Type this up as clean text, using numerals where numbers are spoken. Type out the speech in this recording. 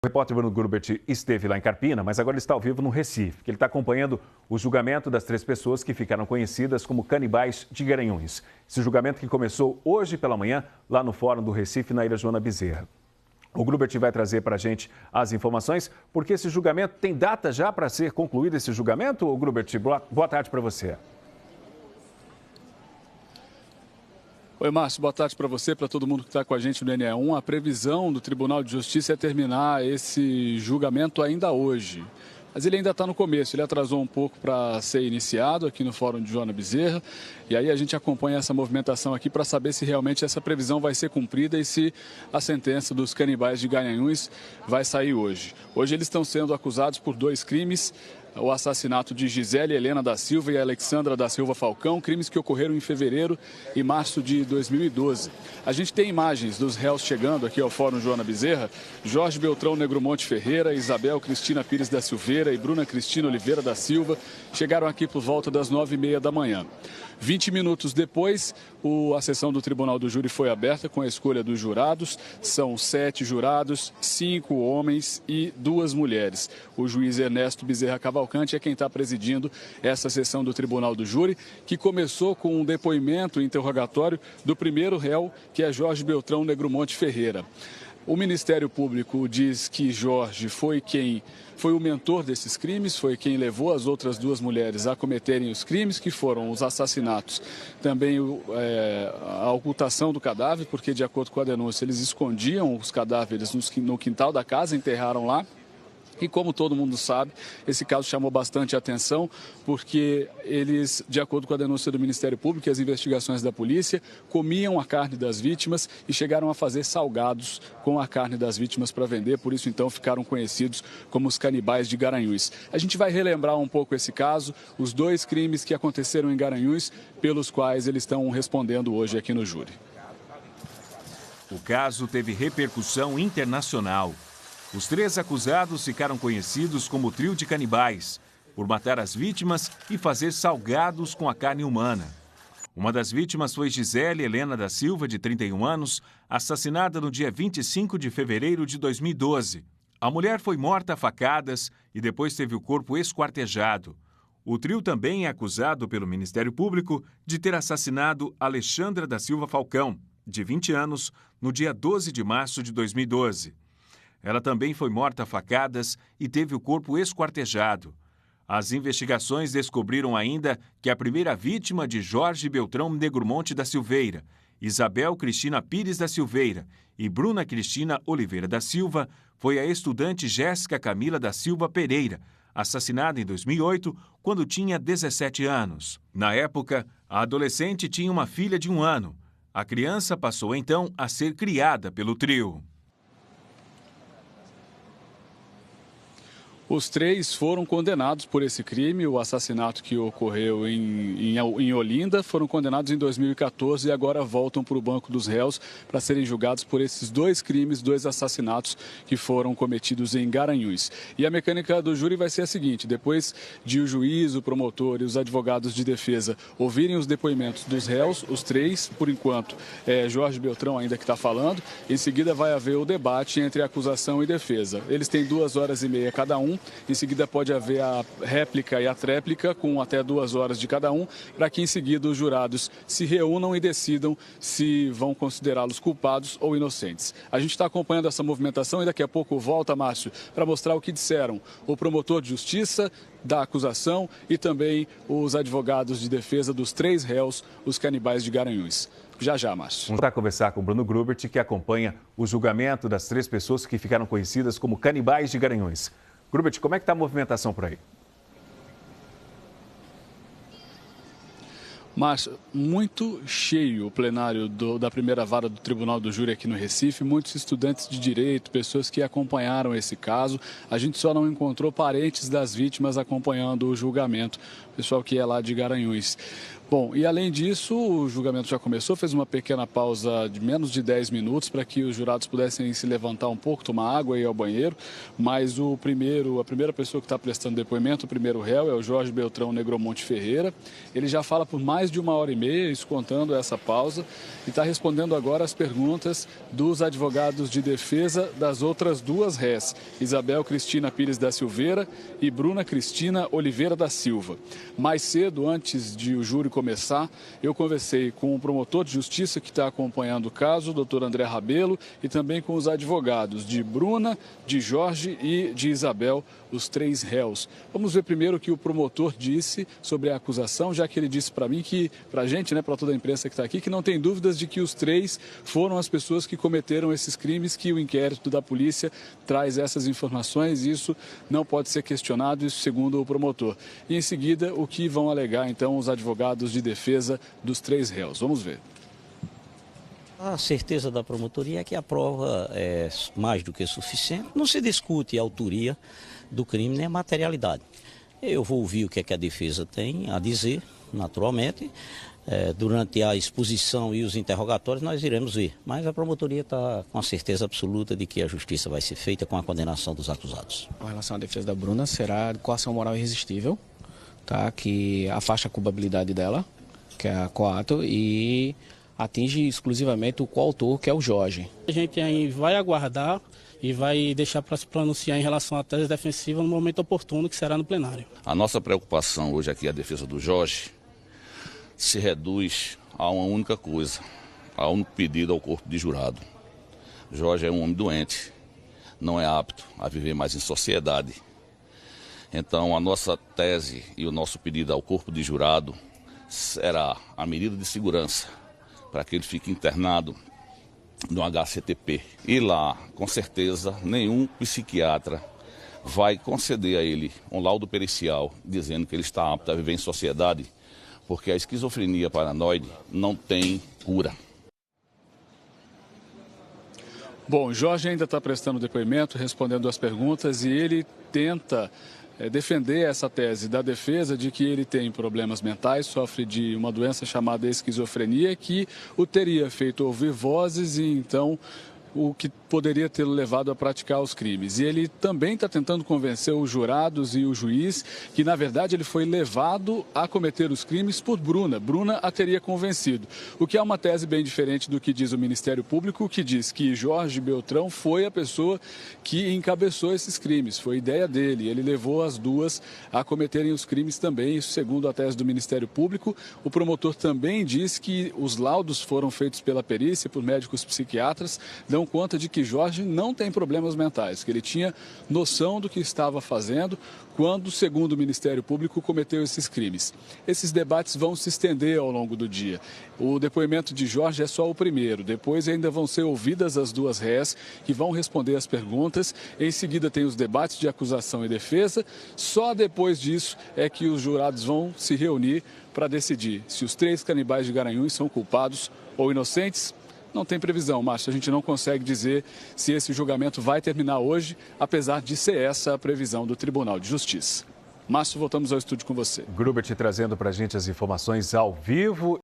O repórter Bruno Grubert esteve lá em Carpina, mas agora ele está ao vivo no Recife, que ele está acompanhando o julgamento das 3 pessoas que ficaram conhecidas como canibais de Garanhuns. Esse julgamento que começou hoje pela manhã, lá no Fórum do Recife, na Ilha Joana Bezerra. O Grubert vai trazer para a gente as informações, porque esse julgamento tem data já para ser concluído esse julgamento? Ô, Grubert, boa tarde para você. Oi, Márcio, boa tarde para você, para todo mundo que está com a gente no NE1. A previsão do Tribunal de Justiça é terminar esse julgamento ainda hoje. Mas ele ainda está no começo, ele atrasou um pouco para ser iniciado aqui no Fórum de Joana Bezerra. E aí a gente acompanha essa movimentação aqui para saber se realmente essa previsão vai ser cumprida e se a sentença dos canibais de Garanhuns vai sair hoje. Hoje eles estão sendo acusados por 2 crimes. O assassinato de Gisele Helena da Silva e Alexandra da Silva Falcão, crimes que ocorreram em fevereiro e março de 2012. A gente tem imagens dos réus chegando aqui ao Fórum Joana Bezerra. Jorge Beltrão Negromonte Ferreira, Isabel Cristina Pires da Silveira e Bruna Cristina Oliveira da Silva chegaram aqui por volta das 9h30 da manhã. 20 minutos depois, a sessão do Tribunal do Júri foi aberta com a escolha dos jurados. São 7 jurados, 5 homens e 2 mulheres. O juiz Ernesto Bezerra Cavalcante é quem está presidindo essa sessão do Tribunal do Júri, que começou com um depoimento interrogatório do primeiro réu, que é Jorge Beltrão Negromonte Ferreira. O Ministério Público diz que Jorge foi o mentor desses crimes, foi quem levou as outras 2 mulheres a cometerem os crimes, que foram os assassinatos, também a ocultação do cadáver, porque, de acordo com a denúncia, eles escondiam os cadáveres no quintal da casa, enterraram lá. E como todo mundo sabe, esse caso chamou bastante atenção porque eles, de acordo com a denúncia do Ministério Público e as investigações da polícia, comiam a carne das vítimas e chegaram a fazer salgados com a carne das vítimas para vender. Por isso, então, ficaram conhecidos como os canibais de Garanhuns. A gente vai relembrar um pouco esse caso, os 2 crimes que aconteceram em Garanhuns, pelos quais eles estão respondendo hoje aqui no júri. O caso teve repercussão internacional. Os 3 acusados ficaram conhecidos como o trio de canibais, por matar as vítimas e fazer salgados com a carne humana. Uma das vítimas foi Gisele Helena da Silva, de 31 anos, assassinada no dia 25 de fevereiro de 2012. A mulher foi morta a facadas e depois teve o corpo esquartejado. O trio também é acusado pelo Ministério Público de ter assassinado Alexandra da Silva Falcão, de 20 anos, no dia 12 de março de 2012. Ela também foi morta a facadas e teve o corpo esquartejado. As investigações descobriram ainda que a primeira vítima de Jorge Beltrão Negromonte da Silveira, Isabel Cristina Pires da Silveira e Bruna Cristina Oliveira da Silva, foi a estudante Jéssica Camila da Silva Pereira, assassinada em 2008, quando tinha 17 anos. Na época, a adolescente tinha uma filha de 1 ano. A criança passou então a ser criada pelo trio. Os 3 foram condenados por esse crime, o assassinato que ocorreu em Olinda, foram condenados em 2014 e agora voltam para o banco dos réus para serem julgados por esses 2 crimes, 2 assassinatos que foram cometidos em Garanhuns. E a mecânica do júri vai ser a seguinte: depois de o juiz, o promotor e os advogados de defesa ouvirem os depoimentos dos réus, os 3, por enquanto, Jorge Beltrão ainda que está falando, em seguida vai haver o debate entre acusação e defesa. Eles têm 2h30 cada um. Em seguida pode haver a réplica e a tréplica com até 2 horas de cada um, para que em seguida os jurados se reúnam e decidam se vão considerá-los culpados ou inocentes. A gente está acompanhando essa movimentação e daqui a pouco volta, Márcio, para mostrar o que disseram o promotor de justiça da acusação e também os advogados de defesa dos 3 réus, os canibais de Garanhuns. Já, Márcio. Vamos conversar com o Bruno Grubert, que acompanha o julgamento das 3 pessoas que ficaram conhecidas como canibais de Garanhuns. Grubert, como é que está a movimentação por aí? Márcio, muito cheio o plenário da primeira vara do Tribunal do Júri aqui no Recife, muitos estudantes de direito, pessoas que acompanharam esse caso. A gente só não encontrou parentes das vítimas acompanhando o julgamento, pessoal que é lá de Garanhuns. Bom, e além disso, o julgamento já começou, fez uma pequena pausa de menos de 10 minutos para que os jurados pudessem se levantar um pouco, tomar água e ir ao banheiro, mas a primeira pessoa que está prestando depoimento, o primeiro réu, é o Jorge Beltrão Negromonte Ferreira. Ele já fala por mais de 1h30, isso contando essa pausa, e está respondendo agora as perguntas dos advogados de defesa das outras duas réis, Isabel Cristina Pires da Silveira e Bruna Cristina Oliveira da Silva. Mais cedo, antes de o júri começar, eu conversei com o promotor de justiça que está acompanhando o caso, o doutor André Rabelo, e também com os advogados de Bruna, de Jorge e de Isabel, os 3 réus. Vamos ver primeiro o que o promotor disse sobre a acusação, já que ele disse para mim que, para a gente, para toda a imprensa que está aqui, que não tem dúvidas de que os 3 foram as pessoas que cometeram esses crimes, que o inquérito da polícia traz essas informações e isso não pode ser questionado, isso segundo o promotor. E em seguida, o que vão alegar então os advogados de defesa dos 3 réus. Vamos ver. A certeza da promotoria é que a prova é mais do que suficiente. Não se discute a autoria do crime nem a materialidade. Eu vou ouvir o que é que a defesa tem a dizer, naturalmente. Durante a exposição e os interrogatórios nós iremos ver. Mas a promotoria está com a certeza absoluta de que a justiça vai ser feita com a condenação dos acusados. Com relação à defesa da Bruna, será coação moral irresistível, tá? Que afasta a culpabilidade dela, que é a coato, e atinge exclusivamente o coautor, que é o Jorge. A gente aí vai aguardar e vai deixar para se pronunciar em relação à tese defensiva no momento oportuno, que será no plenário. A nossa preocupação hoje aqui, a defesa do Jorge, se reduz a uma única coisa, a um pedido ao corpo de jurado. Jorge é um homem doente, não é apto a viver mais em sociedade. Então, a nossa tese e o nosso pedido ao corpo de jurado será a medida de segurança para que ele fique internado no HCTP. E lá, com certeza, nenhum psiquiatra vai conceder a ele um laudo pericial dizendo que ele está apto a viver em sociedade, porque a esquizofrenia paranoide não tem cura. Bom, Jorge ainda está prestando depoimento, respondendo as perguntas, e ele tenta defender essa tese da defesa de que ele tem problemas mentais, sofre de uma doença chamada esquizofrenia, que o teria feito ouvir vozes e então o que poderia ter levado a praticar os crimes. E ele também está tentando convencer os jurados e o juiz que, na verdade, ele foi levado a cometer os crimes por Bruna. Bruna a teria convencido. O que é uma tese bem diferente do que diz o Ministério Público, que diz que Jorge Beltrão foi a pessoa que encabeçou esses crimes. Foi ideia dele. Ele levou as duas a cometerem os crimes também, isso segundo a tese do Ministério Público. O promotor também diz que os laudos foram feitos pela perícia, por médicos psiquiatras, dão conta de que Jorge não tem problemas mentais, que ele tinha noção do que estava fazendo quando, segundo o Ministério Público, cometeu esses crimes. Esses debates vão se estender ao longo do dia. O depoimento de Jorge é só o primeiro, depois ainda vão ser ouvidas as 2 réis que vão responder as perguntas, em seguida tem os debates de acusação e defesa, só depois disso é que os jurados vão se reunir para decidir se os 3 canibais de Garanhuns são culpados ou inocentes. Não tem previsão, Márcio. A gente não consegue dizer se esse julgamento vai terminar hoje, apesar de ser essa a previsão do Tribunal de Justiça. Márcio, voltamos ao estúdio com você. Grubert trazendo para a gente as informações ao vivo.